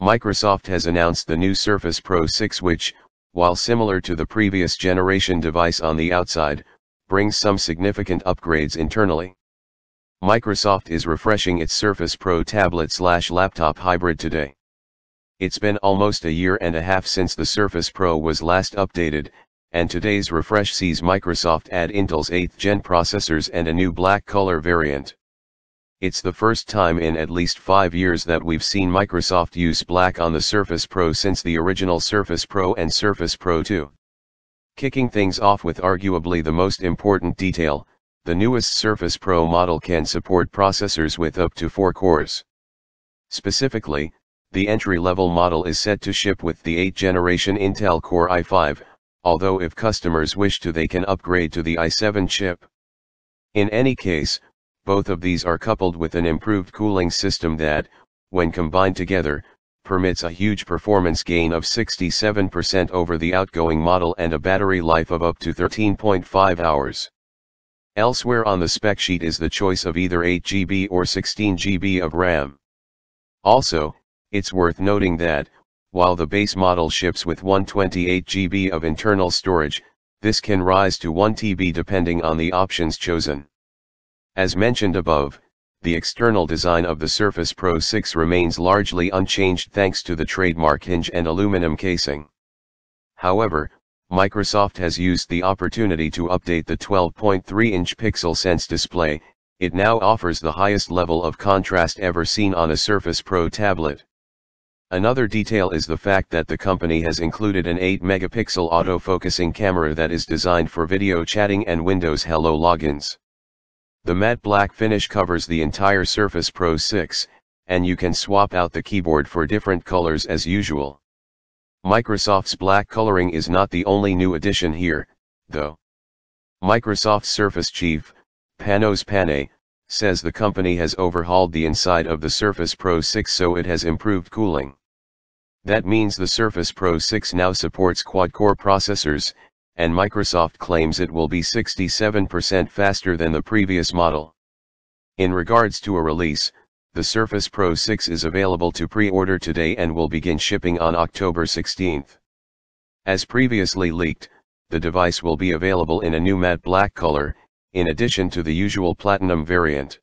Microsoft has announced the new Surface Pro 6 which, while similar to the previous generation device on the outside, brings some significant upgrades internally. Microsoft is refreshing its Surface Pro tablet/laptop hybrid today. It's been almost a year and a half since the Surface Pro was last updated, and today's refresh sees Microsoft add Intel's 8th gen processors and a new black color variant. It's the first time in at least 5 years that we've seen Microsoft use black on the Surface Pro since the original Surface Pro and Surface Pro 2. Kicking things off with arguably the most important detail, the newest Surface Pro model can support processors with up to 4 cores. Specifically, the entry-level model is set to ship with the 8th generation Intel Core i5, although if customers wish to they can upgrade to the i7 chip. In any case, both of these are coupled with an improved cooling system that, when combined together, permits a huge performance gain of 67% over the outgoing model and a battery life of up to 13.5 hours. Elsewhere on the spec sheet is the choice of either 8GB or 16GB of RAM. Also, it's worth noting that, while the base model ships with 128GB of internal storage, this can rise to 1TB depending on the options chosen. As mentioned above, the external design of the Surface Pro 6 remains largely unchanged thanks to the trademark hinge and aluminum casing. However, Microsoft has used the opportunity to update the 12.3-inch Pixel Sense display. It now offers the highest level of contrast ever seen on a Surface Pro tablet. Another detail is the fact that the company has included an 8-megapixel auto-focusing camera that is designed for video chatting and Windows Hello logins. The matte black finish covers the entire Surface Pro 6, and you can swap out the keyboard for different colors as usual. Microsoft's black coloring is not the only new addition here, though. Microsoft's Surface chief, Panos Panay, says the company has overhauled the inside of the Surface Pro 6 so it has improved cooling. That means the Surface Pro 6 now supports quad-core processors, and Microsoft claims it will be 67% faster than the previous model. In regards to a release, the Surface Pro 6 is available to pre-order today and will begin shipping on October 16. As previously leaked, the device will be available in a new matte black color, in addition to the usual platinum variant.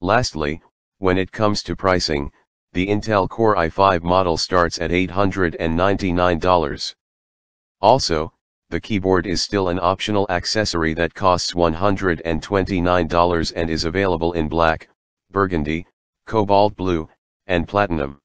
Lastly, when it comes to pricing, the Intel Core i5 model starts at $899. Also, the keyboard is still an optional accessory that costs $129 and is available in black, burgundy, cobalt blue, and platinum.